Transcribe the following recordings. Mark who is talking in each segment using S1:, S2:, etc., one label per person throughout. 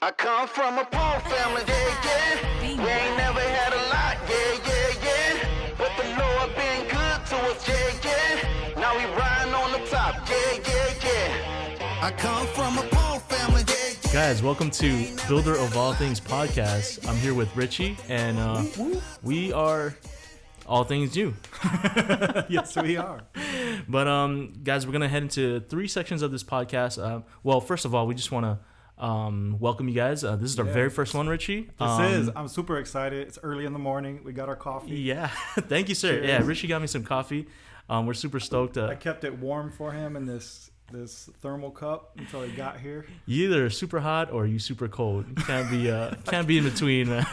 S1: I come from a poor family, yeah. We ain't never had a lot, yeah. But the Lord been good to us, yeah. Now we riding on the top, yeah. I come from a poor family, yeah.
S2: Guys, welcome to Builder of All Things podcast. I'm here with Richie, and we are all things new.
S3: Yes, we are.
S2: But guys, we're gonna head into three sections of this podcast. Well, first of all, we just want to welcome you guys. This is our very first one, Richie.
S3: I'm super excited. It's early in the morning. We got our coffee.
S2: Yeah, thank you, sir.
S3: Cheers.
S2: Yeah, Richie got me some coffee. We're super stoked.
S3: I kept it warm for him in this thermal cup until he got here.
S2: You either super hot or you super cold. You can't be in between, man.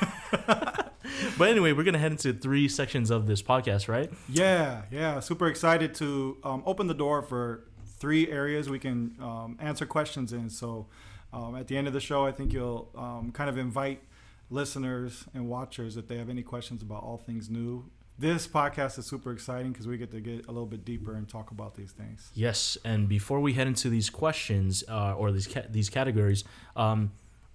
S2: But anyway, we're gonna head into three sections of this podcast, right?
S3: Yeah. Super excited to open the door for three areas we can answer questions in. So at the end of the show, I think you'll kind of invite listeners and watchers if they have any questions about all things new. This podcast is super exciting because we get to get a little bit deeper and talk about these things.
S2: Yes, and before we head into these questions or these categories,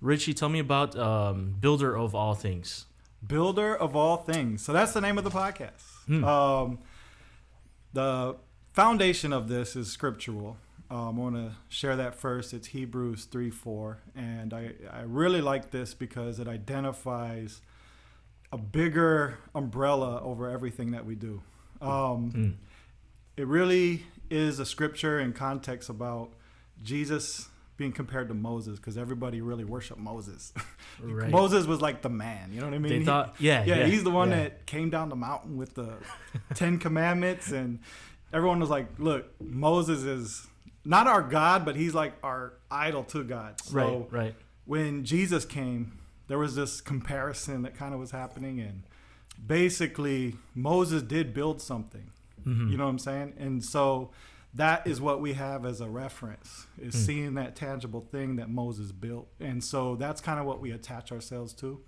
S2: Richie, tell me about Builder of All Things.
S3: Builder of All Things. So that's the name of the podcast. The foundation of this is scriptural. I want to share that first. It's Hebrews 3:4. And I really like this because it identifies a bigger umbrella over everything that we do. It really is a scripture in context about Jesus being compared to Moses, because everybody really worshiped Moses.
S2: Right.
S3: Moses was like the man, you know what I mean?
S2: They thought,
S3: he's the one that came down the mountain with the 10 commandments, and everyone was like, look, Moses is not our God, but he's like our idol to God. So
S2: right.
S3: When Jesus came, there was this comparison that kind of was happening, and basically Moses did build something. You know what I'm saying? And so that is what we have as a reference, is seeing that tangible thing that Moses built. And so that's kind of what we attach ourselves to.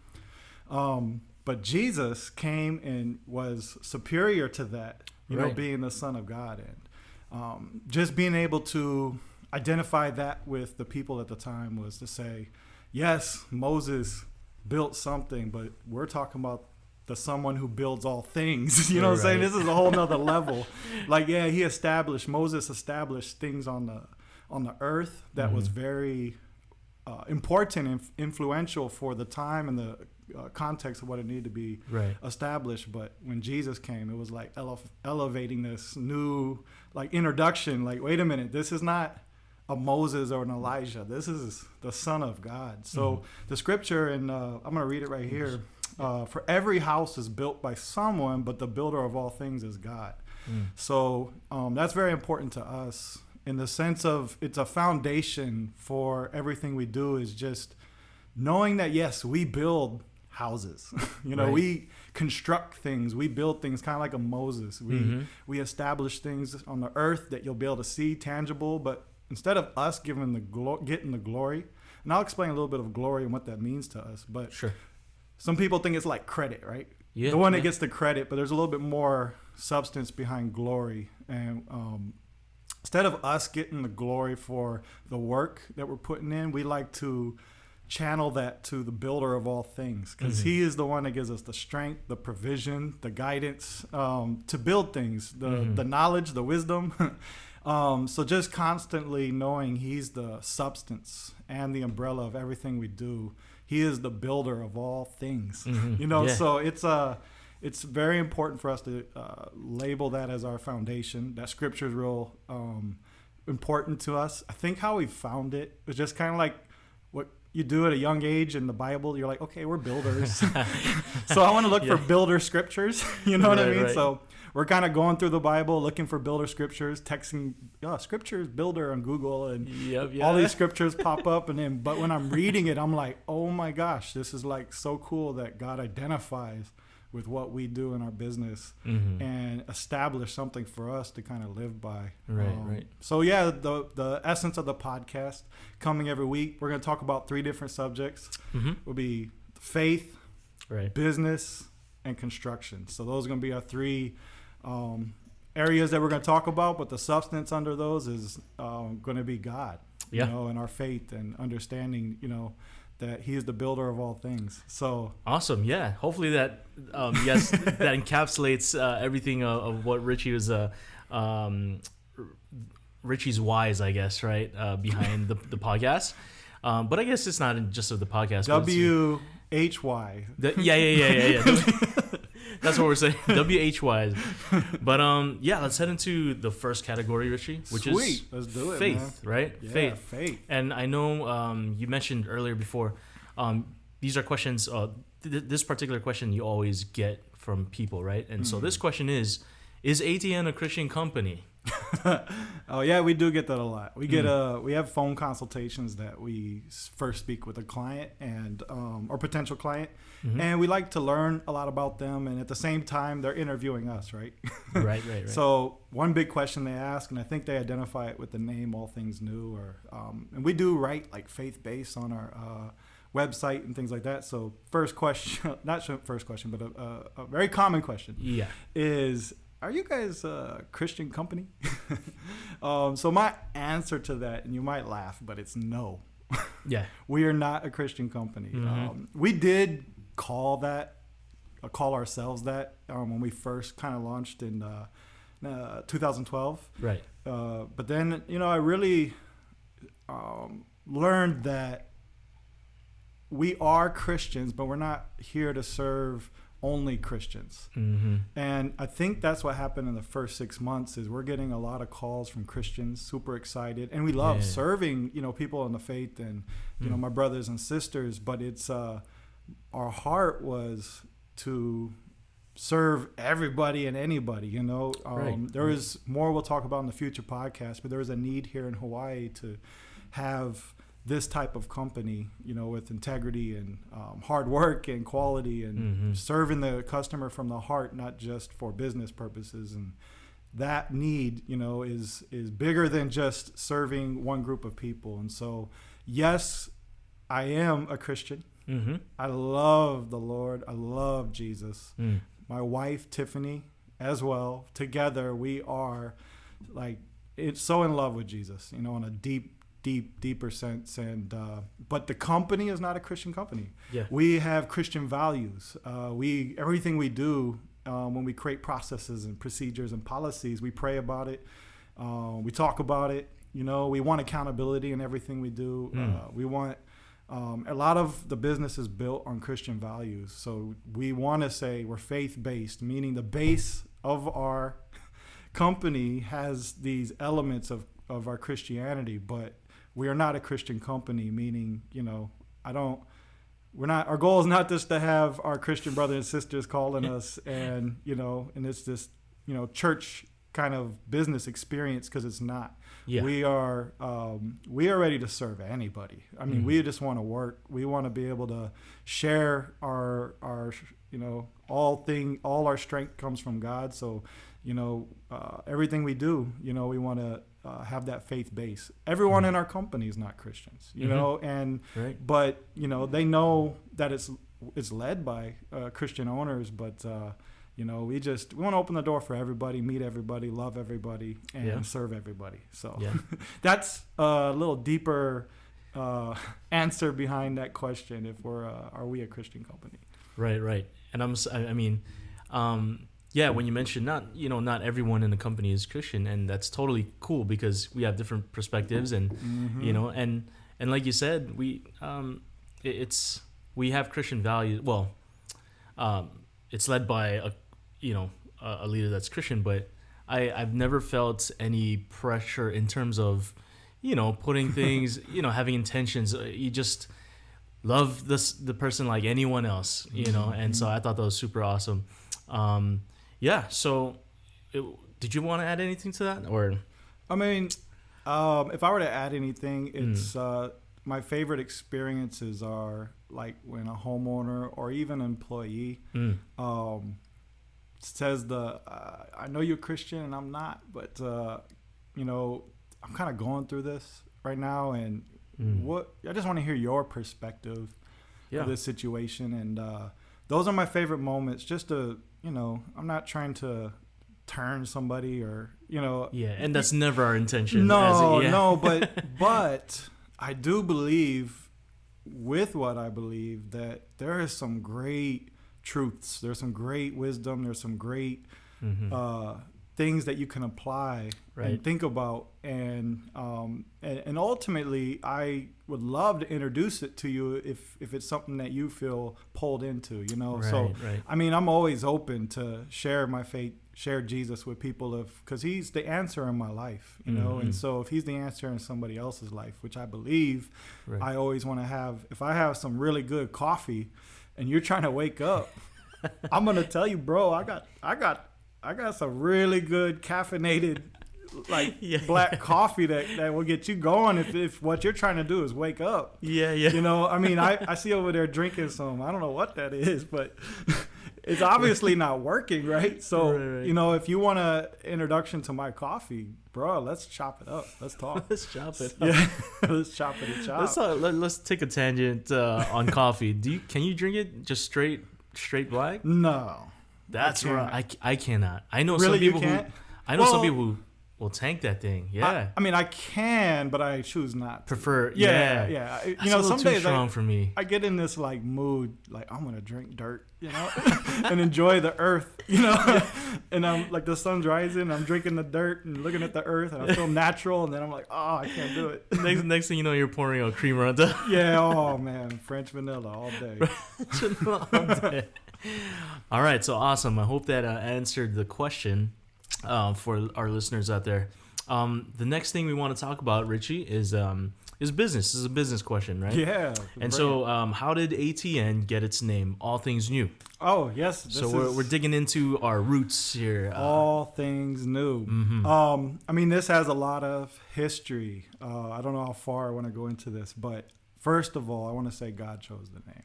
S3: But Jesus came and was superior to that, you know, being the Son of God. And just being able to identify that with the people at the time was to say, yes, Moses built something, but we're talking about the someone who builds all things. You know what I'm saying? This is a whole nother level. Like, yeah, Moses established things on the earth that was very important and influential for the time and the context of what it needed to be established. But when Jesus came, it was like elevating this new like introduction. Like, wait a minute, this is not a Moses or an Elijah. This is the Son of God. So the scripture, and I'm going to read it right here. For every house is built by someone, but the builder of all things is God. So that's very important to us in the sense of it's a foundation for everything we do, is just knowing that, yes, we build houses. We construct things. We build things kind of like a Moses. We establish things on the earth that you'll be able to see, tangible, but instead of us getting the glory, and I'll explain a little bit of glory and what that means to us, but some people think it's like credit, right? Yeah, the one that gets the credit, but there's a little bit more substance behind glory. And instead of us getting the glory for the work that we're putting in, we like to channel that to the builder of all things, because he is the one that gives us the strength, the provision, the guidance to build things, the knowledge, the wisdom. So just constantly knowing he's the substance and the umbrella of everything we do. He is the builder of all things, so it's very important for us to label that as our foundation. That scripture is real important to us. I think how we found it was just kind of like what you do at a young age in the Bible. You're like, okay, we're builders. So I want to look for builder scriptures. You know what I mean? Right. So we're kind of going through the Bible, looking for builder scriptures, texting scriptures builder on Google, and all these scriptures pop up. But when I'm reading it, I'm like, oh my gosh, this is like so cool that God identifies with what we do in our business and establish something for us to kind of live by. Right. So yeah, the essence of the podcast coming every week, we're going to talk about three different subjects. Will be faith, business, and construction. So those are going to be our three areas that we're going to talk about, but the substance under those is going to be God, and our faith and understanding, that He is the builder of all things. So
S2: awesome. Yeah. Hopefully that yes that encapsulates everything of what Richie was Richie's whys, I guess, right, behind the podcast. But I guess it's not just of the podcast.
S3: WHY.
S2: Yeah. That's what we're saying. WHY. But yeah, let's head into the first category, Richie, which is
S3: let's do it,
S2: faith,
S3: man.
S2: right?
S3: Yeah,
S2: faith. And I know you mentioned earlier before, these are questions. This particular question you always get from people, right? And so this question is ATN a Christian company?
S3: Oh yeah, we do get that a lot. We get we have phone consultations that we first speak with a client and or potential client, and we like to learn a lot about them, and at the same time they're interviewing us, right?
S2: Right.
S3: So one big question they ask, and I think they identify it with the name All Things New, or and we do write like faith-based on our website and things like that. So first question, not first question, but a very common question, is, are you guys a Christian company? So my answer to that, and you might laugh, but it's no.
S2: Yeah.
S3: We are not a Christian company. We did call ourselves that when we first kind of launched in 2012.
S2: Right.
S3: But then, I really learned that we are Christians, but we're not here to serve only Christians. And I think that's what happened in the first 6 months is we're getting a lot of calls from Christians, super excited, and we love serving people in the faith and my brothers and sisters, but it's our heart was to serve everybody and anybody. There is more we'll talk about in the future podcast, but there is a need here in Hawaii to have this type of company, with integrity and hard work and quality and serving the customer from the heart, not just for business purposes. And that need, is bigger than just serving one group of people. And so, yes, I am a Christian. I love the Lord. I love Jesus. My wife, Tiffany, as well. Together, we are it's so in love with Jesus, in a deeper sense, and but the company is not a Christian company. We have Christian values. Everything we do, when we create processes and procedures and policies, we pray about it, we talk about it. We want accountability in everything we do. We want a lot of the business is built on Christian values, so we want to say we're faith-based, meaning the base of our company has these elements of our Christianity, but we are not a Christian company, meaning, our goal is not just to have our Christian brothers and sisters calling us and it's this, church kind of business experience, because it's not. We are ready to serve anybody. I mean, we just want to work. We want to be able to share our all our strength comes from God. So, everything we do, we want to have that faith base. Everyone in our company is not Christians, but they know that it's led by Christian owners, but we want to open the door for everybody, meet everybody, love everybody, and serve everybody. So that's a little deeper answer behind that question. If are we a Christian company? Right.
S2: And when you mentioned not everyone in the company is Christian, and that's totally cool because we have different perspectives, and and like you said, we have Christian values. Well, it's led by a leader that's Christian, but I've never felt any pressure in terms of putting things, having intentions. You just love the person like anyone else, and so I thought that was super awesome. So did you want to add anything to that? Or
S3: I mean, if I were to add anything, it's my favorite experiences are like when a homeowner or even an employee says I know you're Christian and I'm not, but I'm kind of going through this right now, and I just want to hear your perspective of this situation. And those are my favorite moments, just to I'm not trying to turn somebody or
S2: and that's never our intention.
S3: No, but I do believe with what I believe, that there is some great truths. There's some great wisdom. There's some great things that you can apply and think about. And ultimately, I would love to introduce it to you if it's something that you feel pulled into, you know. I mean, I'm always open to share my faith, share Jesus with people, because he's the answer in my life, you know. And so if he's the answer in somebody else's life, which I believe, I always want to have. If I have some really good coffee and you're trying to wake up, I'm gonna tell you, bro, I got some really good caffeinated black coffee that will get you going if what you're trying to do is wake up. You know, I mean, I see over there drinking some, I don't know what that is, but it's obviously not working, right? So, you know, if you want an introduction to my coffee, bro, let's chop it up. Let's talk.
S2: Let's chop it up.
S3: Yeah, let's chop it and chop.
S2: Let's take a tangent on coffee. Can you drink it just straight black?
S3: No.
S2: That's right. I cannot. I know
S3: really,
S2: some people
S3: some
S2: people who will tank that thing. Yeah.
S3: I mean, I can, but I choose not to.
S2: Prefer.
S3: Yeah. You
S2: That's
S3: know,
S2: a little
S3: some
S2: too
S3: days
S2: strong for me.
S3: I get in this like mood, like I'm gonna drink dirt, you know, and enjoy the earth, you know. And I'm like, the sun's rising, I'm drinking the dirt and looking at the earth, and I feel natural. And then I'm like, oh, I can't do it.
S2: Next thing you know, you're pouring a creamer on top.
S3: Yeah. Oh man, French vanilla all day.
S2: All right, so awesome. I hope that answered the question for our listeners out there. The next thing we want to talk about, Richie, is business. This is a business question, right?
S3: Yeah.
S2: And so, how did ATN get its name? All Things New.
S3: Oh yes.
S2: So we're digging into our roots here.
S3: All things new. I mean, this has a lot of history. I don't know how far I want to go into this, but first of all, I want to say God chose the name.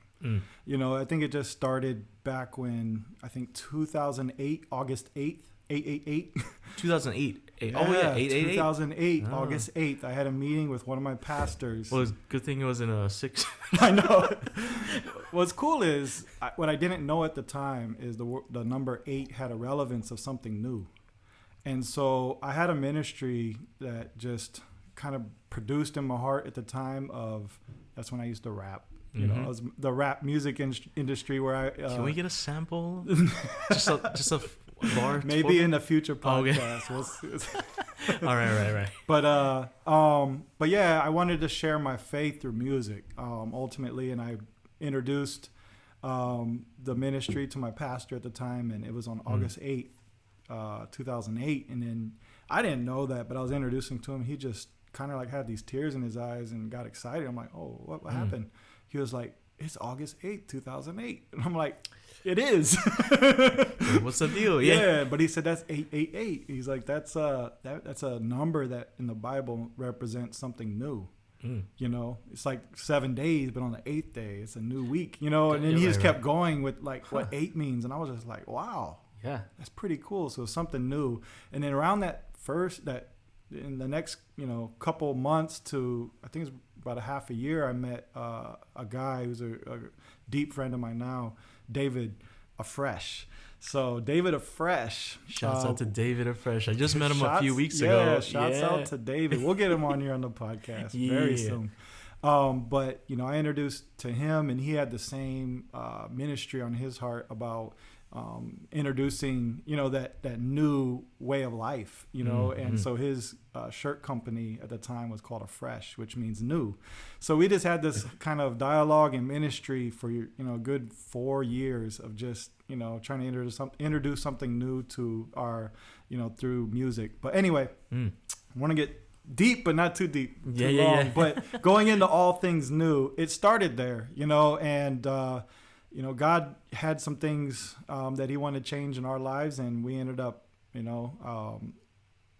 S3: You know, I think it just started back when, I think 2008, August 8th, 888.
S2: 2008.
S3: Yeah,
S2: 888?
S3: 2008, August 8th. I had a meeting with one of my pastors.
S2: Well, good thing it wasn't a 6.
S3: I know. What's cool is, what I didn't know at the time is the number 8 had a relevance of something new. And so I had a ministry that just kind of produced in my heart at the time that's when I used to rap. You know, it was the rap music industry where I...
S2: Can we get a sample? just a bar?
S3: Maybe in a future podcast.
S2: Okay. All right.
S3: But yeah, I wanted to share my faith through music, ultimately, and I introduced the ministry to my pastor at the time, and it was on August 8th, 2008. And then I didn't know that, but I was introducing to him. He just kind of like had these tears in his eyes and got excited. I'm like, oh, what happened? He was like, it's August 8th, 2008. And I'm like, it is.
S2: What's the deal?
S3: Yeah, but he said that's 888. He's like, that's a number that in the Bible represents something new. You know, it's like 7 days, but on the 8th day, it's a new week, you know. And then he just kept going with like what 8 means. And I was just like, wow. Yeah. That's pretty cool. So something new. And then around in the next, you know, couple months to, I think it's about a half a year, I met a guy who's a deep friend of mine now, David Afresh. So David Afresh.
S2: Shouts out to David Afresh. I just met him a few weeks ago.
S3: Yeah, shouts out to David. We'll get him on here on the podcast very soon. But, you know, I introduced to him, and he had the same ministry on his heart about introducing, you know, that new way of life, you know. And so his shirt company at the time was called Afresh, which means new. So we just had this kind of dialogue and ministry for, you know, a good 4 years of just, you know, trying to introduce something new to our, you know, through music. But anyway, I want to get deep, but not too deep, too long. But going into all things new, it started there, you know, and you know, God had some things that he wanted to change in our lives, and we ended up, you know,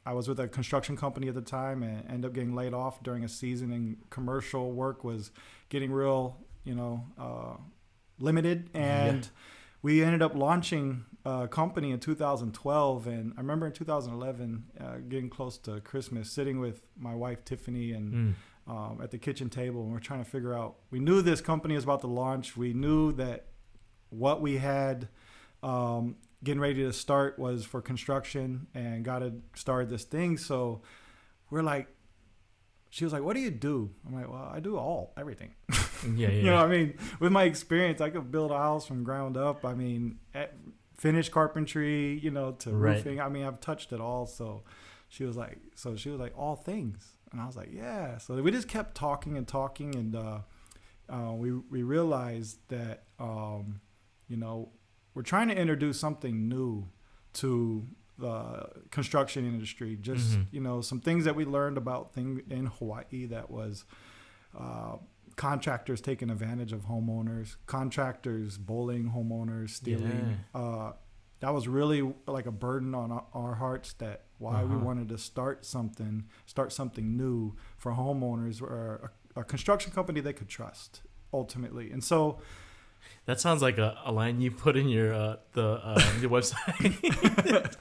S3: I was with a construction company at the time and ended up getting laid off during a season, and commercial work was getting real, you know, limited. And we ended up launching a company in 2012. And I remember in 2011, getting close to Christmas, sitting with my wife, Tiffany, and at the kitchen table, and we're trying to figure out, we knew this company was about to launch. We knew that what we had getting ready to start was for construction, and God had started this thing. So we're like, she was like, what do you do? I'm like, well, I do everything.
S2: Yeah,
S3: You know what I mean? With my experience, I could build a house from ground up. I mean, finish carpentry, you know, to
S2: Right.
S3: roofing. I mean, I've touched it all. So she was like, all things. And I was like, yeah. So we just kept talking, and we realized that, you know, we're trying to introduce something new to the construction industry. Just, you know, some things that we learned about in Hawaii that was contractors taking advantage of homeowners, contractors bullying homeowners, stealing. That was really like a burden on our hearts, that why we wanted to start something new for homeowners, or a construction company they could trust ultimately. And so
S2: that sounds like a line you put in your your website.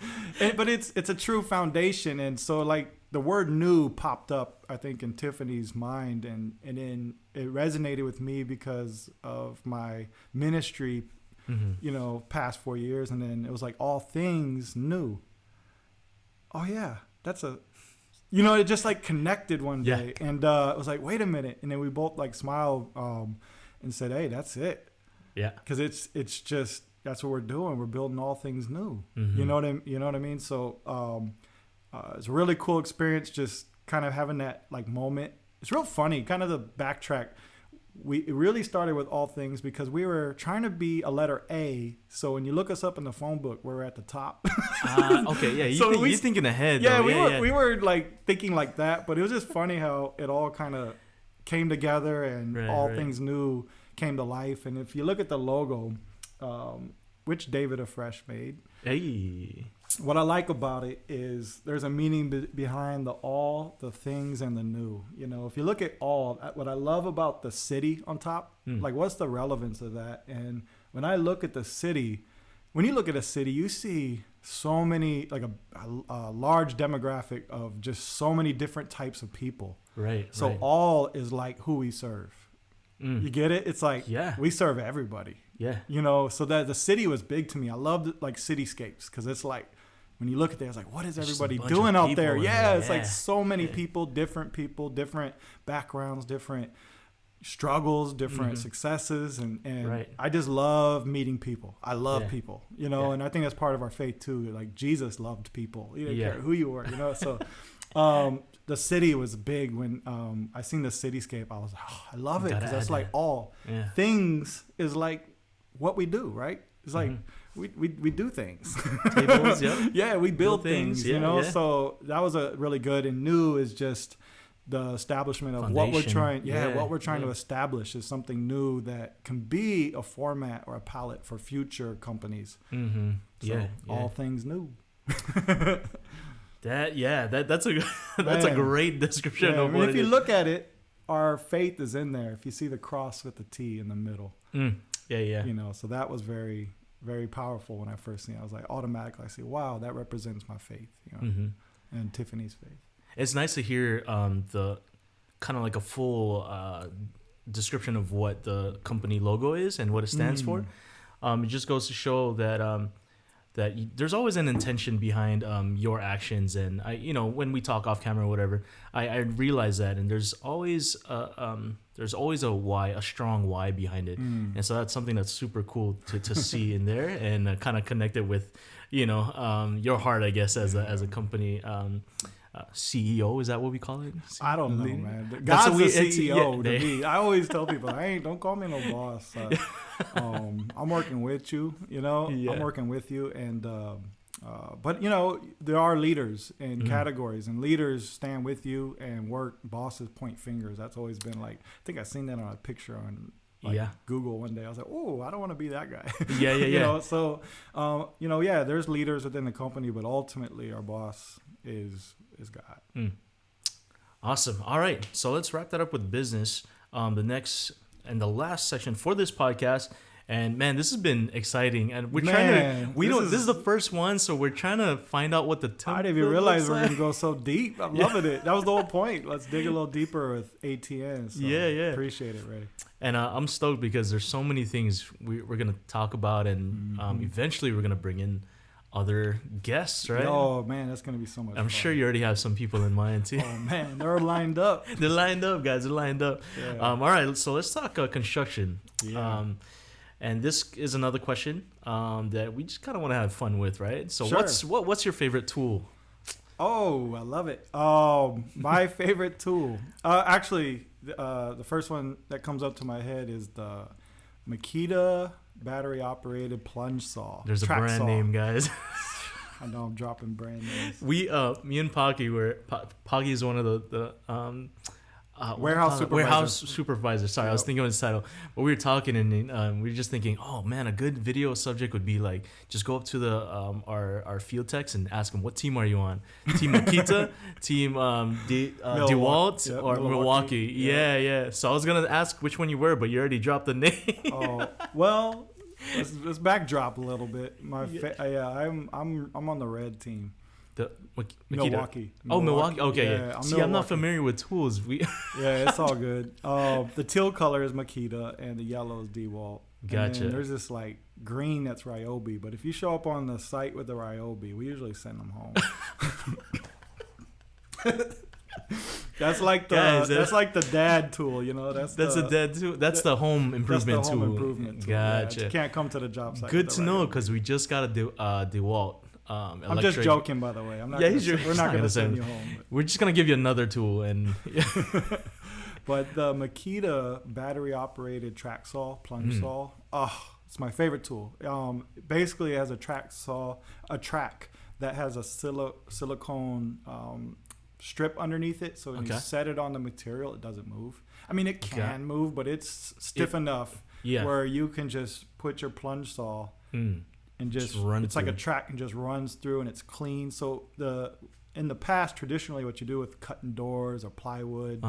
S3: but it's a true foundation. And so like the word new popped up, I think, in Tiffany's mind, and then it resonated with me because of my ministry, you know, past 4 years. And then it was like, all things new. Oh yeah, that's you know, it just like connected one day. And it was like, wait a minute. And then we both like smiled and said, hey, that's it. Yeah. Because it's just, that's what we're doing. We're building all things new. You know what I mean? So it's a really cool experience, just kind of having that like moment. It's real funny, kind of the backtrack. It really started with all things because we were trying to be a letter A. So when you look us up in the phone book, we're at the top.
S2: Okay, yeah. You're thinking ahead.
S3: Yeah, we were like thinking like that, but it was just funny how it all kind of came together, and all things new came to life. And if you look at the logo, which David Afresh made, what I like about it is there's a meaning behind the all, the things, and the new. You know, if you look at all, what I love about the city on top, like what's the relevance of that? And when I look at the city, when you look at a city, you see so many, like a large demographic of just so many different types of people. Right. So all is like who we serve. You get it? It's like, we serve everybody. Yeah. You know, so that the city was big to me. I loved like cityscapes, because it's like, when you look at there, it's like, what is everybody doing out there? Yeah, it's like so many people, different backgrounds, different struggles, different successes. And I just love meeting people. I love people, you know, and I think that's part of our faith too. Like Jesus loved people. You didn't care who you were, you know. So the city was big. When I seen the cityscape, I was like, oh, I love it, because that's like all things is like what we do, right? It's like we do things. Tables, we build things, you know. So that was a really good. And new is just the establishment of what we're trying. What we're trying to establish is something new that can be a format or a palette for future companies. So all things new.
S2: That's a great description of what it is.
S3: If you look at it, our faith is in there. If you see the cross with the T in the middle. You know, so that was very, very powerful when I first seen it. I was like, automatically I say, wow, that represents my faith, you know, and Tiffany's faith.
S2: It's nice to hear the kind of like a full description of what the company logo is and what it stands for. It just goes to show that there's always an intention behind your actions. And you know, when we talk off camera or whatever, I realize that, and there's always a why, a strong why behind it. And so that's something that's super cool to see in there, and kind of connect it with, you know, your heart, I guess, as a company. CEO, is that what we call it?
S3: I don't know, man. God's the CEO to me. I always tell people, don't call me no boss. I'm working with you, you know. I'm working with you, and but you know, there are leaders in categories, and leaders stand with you and work. Bosses point fingers. That's always been like, I think I seen that on a picture on Google one day. I was like, oh, I don't want to be that guy. You know, so you know, there's leaders within the company, but ultimately our boss is God.
S2: Awesome. All right, so let's wrap that up with business. The next and the last section for this podcast. And man, this has been exciting, and we're this is the first one, so we're trying to find out what the template.
S3: I didn't even realize we're gonna go so deep. I'm loving it. That was the whole point. Let's dig a little deeper with ATN. So appreciate it, Ray.
S2: And I'm stoked because there's so many things we're gonna talk about, and eventually we're gonna bring in other guests, right?
S3: Oh man, that's gonna be so much
S2: I'm
S3: fun.
S2: sure you already have some people in mind too.
S3: Oh man, they're lined up.
S2: They're lined up, guys. They're lined up.
S3: Yeah.
S2: All right, so let's talk construction.
S3: Yeah.
S2: And this is another question that we just kind of want to have fun with, right? So
S3: Sure.
S2: what's your favorite tool?
S3: Oh, I love it. My favorite tool. Actually, the first one that comes up to my head is the Makita battery operated plunge saw.
S2: There's a
S3: track
S2: brand
S3: saw.
S2: name, guys.
S3: I know I'm dropping brand names.
S2: Me and Poggy Poggy is one of the warehouse supervisor. Sorry, I was
S3: Yep.
S2: thinking of his title. But we were talking and we were just thinking, oh man, a good video subject would be like just go up to the our field techs and ask them, what team are you on? Team Makita, team DeWalt,
S3: Yep,
S2: or Milwaukee?
S3: Yeah.
S2: Yeah. So I was gonna ask which one you were, but you already dropped the name.
S3: Oh well, let's backdrop a little bit. I'm on the red team.
S2: The Makita.
S3: Milwaukee.
S2: Oh, Milwaukee. Okay.
S3: Yeah,
S2: I'm
S3: Milwaukee.
S2: not familiar with tools.
S3: Yeah, it's all good. The teal color is Makita and the yellow is DeWalt.
S2: Gotcha.
S3: And there's this like green that's Ryobi, but if you show up on the site with the Ryobi, we usually send them home. That's like the dad tool, you know. That's
S2: a dead tool. That's the home improvement
S3: that's the home
S2: tool.
S3: improvement tool.
S2: Gotcha.
S3: Yeah, you can't come to the job site.
S2: Good
S3: with
S2: to
S3: the
S2: know
S3: Ryobi.
S2: because we just got a DeWalt.
S3: I'm just joking, by the way. I'm not.
S2: Yeah,
S3: we're not going to send you home.
S2: We're just gonna give you another tool, and
S3: But the Makita battery operated track saw, plunge saw, it's my favorite tool. Basically, it has a track that has a silicone strip underneath it, so when you set it on the material, it doesn't move. I mean, it can move, but it's stiff enough where you can just put your plunge saw and just run. It's like a track and just runs through, and it's clean. So in the past, traditionally, what you do with cutting doors or plywood,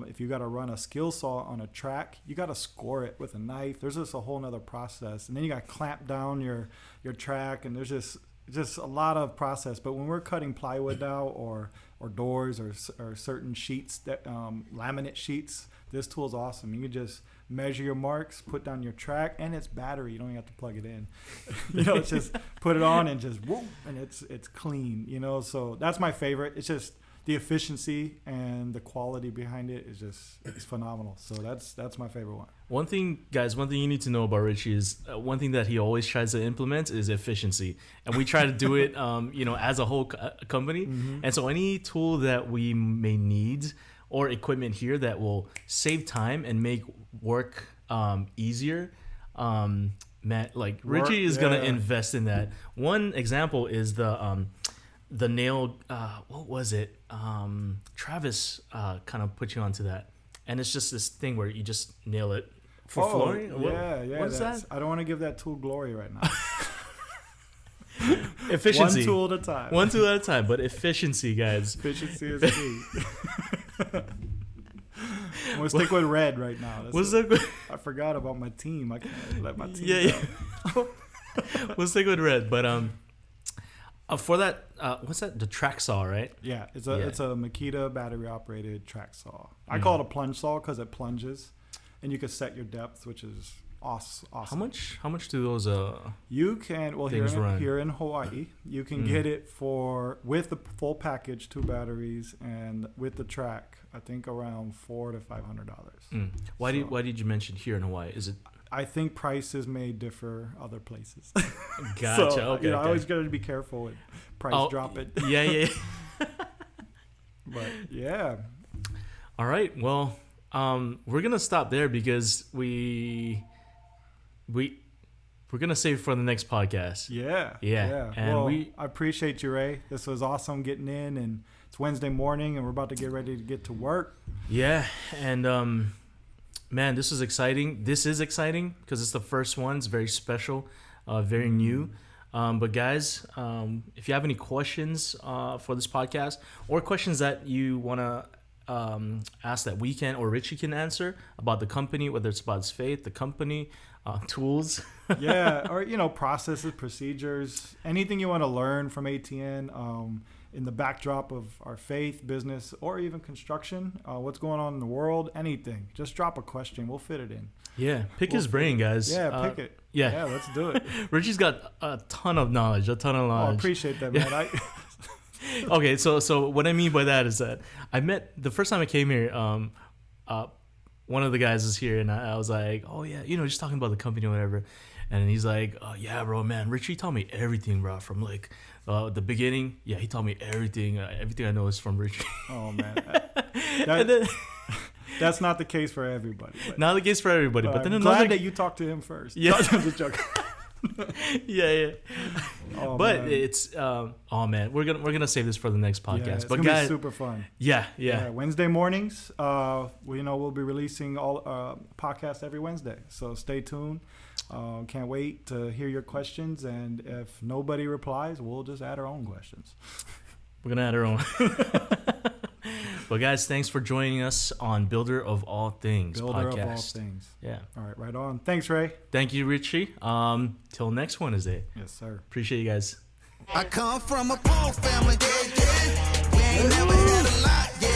S3: if you got to run a skill saw on a track, you got to score it with a knife. There's just a whole nother process, and then you got to clamp down your track, and there's just a lot of process. But when we're cutting plywood now, or doors, or certain sheets, that laminate sheets, this tool is awesome. You can just measure your marks, put down your track, and it's battery. You don't even have to plug it in. It's just put it on and just whoop, and it's clean. So that's my favorite. It's just the efficiency and the quality behind it is it's phenomenal. So that's my favorite one.
S2: One thing you need to know about Richie is one thing that he always tries to implement is efficiency, and we try to do it, as a whole company. And so any tool that we may need or equipment here that will save time and make work easier, Richie is gonna invest in that. One example is the nail. What was it? Travis kind of put you onto that, and it's just this thing where you just nail it for flooring.
S3: Yeah.
S2: What is that?
S3: I don't want to give that tool glory right now.
S2: Efficiency.
S3: One tool at a time.
S2: One tool at a time, but efficiency, guys.
S3: Efficiency is key. I'm gonna stick with red right now. I forgot about my team. I can't let my team go.
S2: We'll stick with red, but for that, what's that? The track saw, right?
S3: Yeah, it's a Makita battery operated track saw. I call it a plunge saw because it plunges, and you can set your depth, which is awesome.
S2: How much do those
S3: you can here in Hawaii, you can get it with the full package, 2 batteries, and with the track, I think around $400 to $500.
S2: Why did you mention here in Hawaii? Is it?
S3: I think prices may differ other places.
S2: Gotcha.
S3: So,
S2: okay.
S3: I always got to be careful with price dropping.
S2: Yeah.
S3: But yeah.
S2: All right. Well, we're gonna stop there because we're gonna save for the next podcast.
S3: Yeah.
S2: And
S3: I appreciate you, Ray. This was awesome getting in, and it's Wednesday morning, and we're about to get ready to get to work. Yeah,
S2: and man, this is exciting. This is exciting because it's the first one. It's very special, very new. But guys, if you have any questions for this podcast or questions that you want to ask that we can or Richie can answer about the company, whether it's about his faith, the company, tools.
S3: Yeah, or processes, procedures, anything you want to learn from ATN. in the backdrop of our faith, business, or even construction, what's going on in the world, anything. Just drop a question. We'll fit it in.
S2: Yeah, pick his brain, guys.
S3: Yeah, pick it.
S2: Yeah,
S3: let's do it.
S2: Richie's got a ton of knowledge.
S3: Oh, I appreciate that, man.
S2: Okay, so what I mean by that is that the first time I came here, one of the guys is here, and I was like, oh yeah, just talking about the company or whatever, and he's like, oh yeah, bro, man, Richie taught me everything, bro, from like the beginning. Yeah, he taught me everything. Everything I know is from Richie.
S3: Oh man, that's not the case for everybody.
S2: Not the case for everybody, but then
S3: glad that you talked to him first.
S2: Yeah,
S3: I'm just joking.
S2: yeah.
S3: Oh,
S2: but
S3: man.
S2: it's man, we're gonna save this for the next podcast.
S3: Yeah, it's
S2: but
S3: gonna
S2: guys,
S3: be super fun.
S2: Yeah.
S3: Wednesday mornings. We'll be releasing all podcasts every Wednesday. So stay tuned. Can't wait to hear your questions. And if nobody replies, we'll just add our own questions.
S2: We're gonna add our own. But guys, thanks for joining us on Builder of All Things
S3: Builder
S2: podcast.
S3: of All Things.
S2: Yeah.
S3: All right on. Thanks, Ray.
S2: Thank you, Richie. Till next Wednesday.
S3: Yes, sir.
S2: Appreciate you guys.
S1: I come from a poor family, yeah, yeah. We ain't never had a lot, yeah.